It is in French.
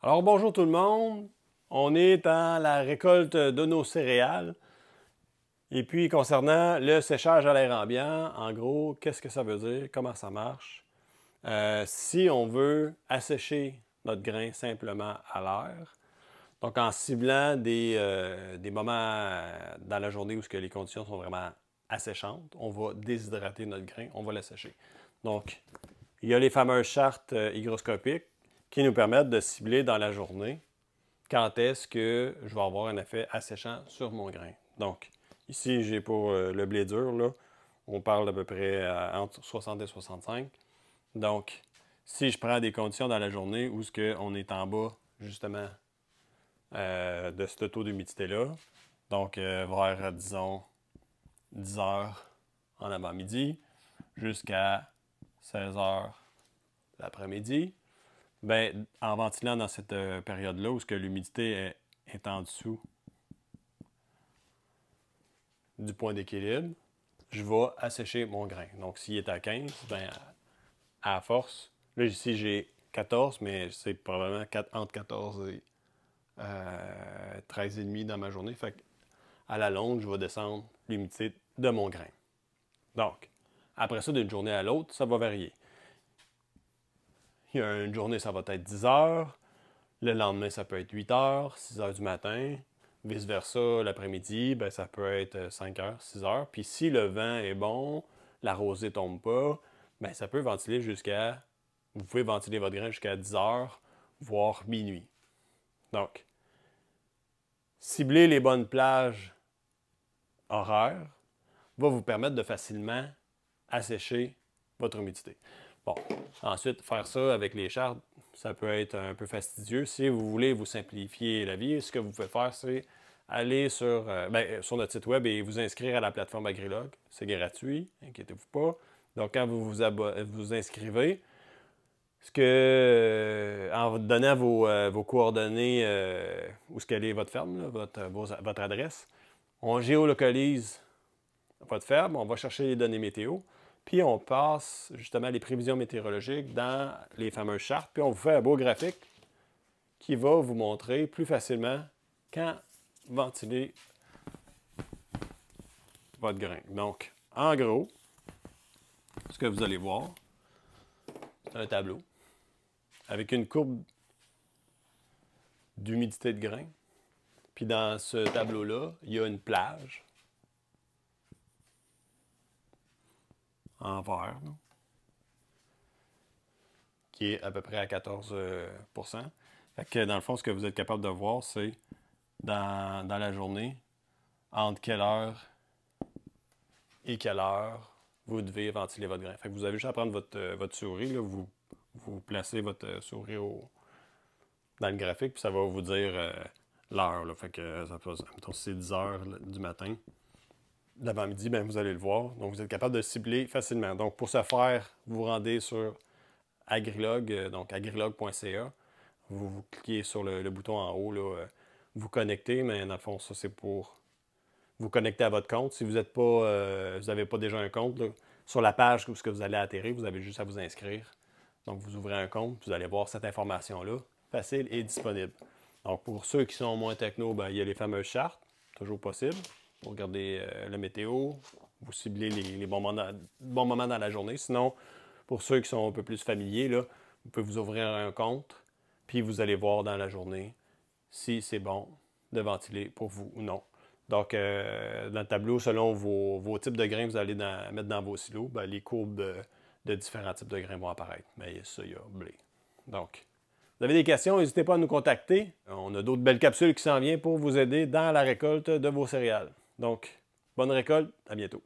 Alors bonjour tout le monde, on est dans la récolte de nos céréales. Et puis concernant le séchage à l'air ambiant, en gros, qu'est-ce que ça veut dire, comment ça marche? Si on veut assécher notre grain simplement à l'air, donc en ciblant des moments dans la journée où les conditions sont vraiment asséchantes, on va déshydrater notre grain, on va l'assécher. Donc, il y a les fameuses chartes hygroscopiques qui nous permettent de cibler dans la journée quand est-ce que je vais avoir un effet asséchant sur mon grain. Donc, ici, j'ai pour le blé dur, là, on parle d'à peu près entre 60 et 65. Donc, si je prends des conditions dans la journée où on est en bas, justement, de ce taux d'humidité-là, donc vers, disons, 10 heures en avant-midi jusqu'à 16 heures l'après-midi, ben, en ventilant dans cette période-là où l'humidité est en dessous du point d'équilibre, je vais assécher mon grain. Donc, s'il est à 15, ben, à force, là, ici, j'ai 14, mais c'est probablement entre 14 et 13,5 dans ma journée. Fait à la longue, je vais descendre l'humidité de mon grain. Donc, après ça, d'une journée à l'autre, ça va varier. Il y a une journée, ça va être 10 heures. Le lendemain, ça peut être 8 heures, 6 heures du matin. Vice-versa, l'après-midi, ben, ça peut être 5 heures, 6 heures. Puis si le vent est bon, la rosée ne tombe pas, ben, ça peut ventiler jusqu'à... Vous pouvez ventiler votre grain jusqu'à 10 heures, voire minuit. Donc, cibler les bonnes plages horaires va vous permettre de facilement assécher votre humidité. Bon, ensuite, faire ça avec les chartes, ça peut être un peu fastidieux. Si vous voulez vous simplifier la vie, ce que vous pouvez faire, c'est aller sur notre site web et vous inscrire à la plateforme Agrilog. C'est gratuit, inquiétez-vous pas. Donc, quand vous vous inscrivez, en donnant vos coordonnées, où est votre ferme, là, votre adresse, on géolocalise votre ferme, on va chercher les données météo, puis on passe justement les prévisions météorologiques dans les fameuses chartes, puis on vous fait un beau graphique qui va vous montrer plus facilement quand ventiler votre grain. Donc, en gros, ce que vous allez voir, c'est un tableau avec une courbe d'humidité de grain. Puis dans ce tableau-là, il y a une plage en vert, là, qui est à peu près à 14 Fait que dans le fond, ce que vous êtes capable de voir, c'est dans la journée, entre quelle heure et quelle heure vous devez ventiler votre grain. Fait que vous avez juste à prendre votre souris, là, vous placez votre souris dans le graphique, puis ça va vous dire l'heure. Fait que ça peut, mettons, si c'est 10 heures du matin, l'avant-midi, ben, vous allez le voir. Donc, vous êtes capable de cibler facilement. Donc, pour ce faire, vous vous rendez sur Agrilog, donc agrilog.ca. Vous cliquez sur le bouton en haut, là, vous connectez, mais dans le fond, ça, c'est pour vous connecter à votre compte. Si vous n'avez pas déjà un compte, là, sur la page où vous allez atterrir, vous avez juste à vous inscrire. Donc, vous ouvrez un compte, vous allez voir cette information-là, facile et disponible. Donc, pour ceux qui sont moins techno, ben, il y a les fameuses chartes, toujours possible. Vous regardez la météo, vous ciblez les bons moments dans la journée. Sinon, pour ceux qui sont un peu plus familiers, là, vous pouvez vous ouvrir un compte, puis vous allez voir dans la journée si c'est bon de ventiler pour vous ou non. Donc, dans le tableau, selon vos types de grains que vous allez mettre dans vos silos, ben, les courbes de différents types de grains vont apparaître. Mais ça, il y a blé. Donc, vous avez des questions, n'hésitez pas à nous contacter. On a d'autres belles capsules qui s'en viennent pour vous aider dans la récolte de vos céréales. Donc, bonne récolte, à bientôt.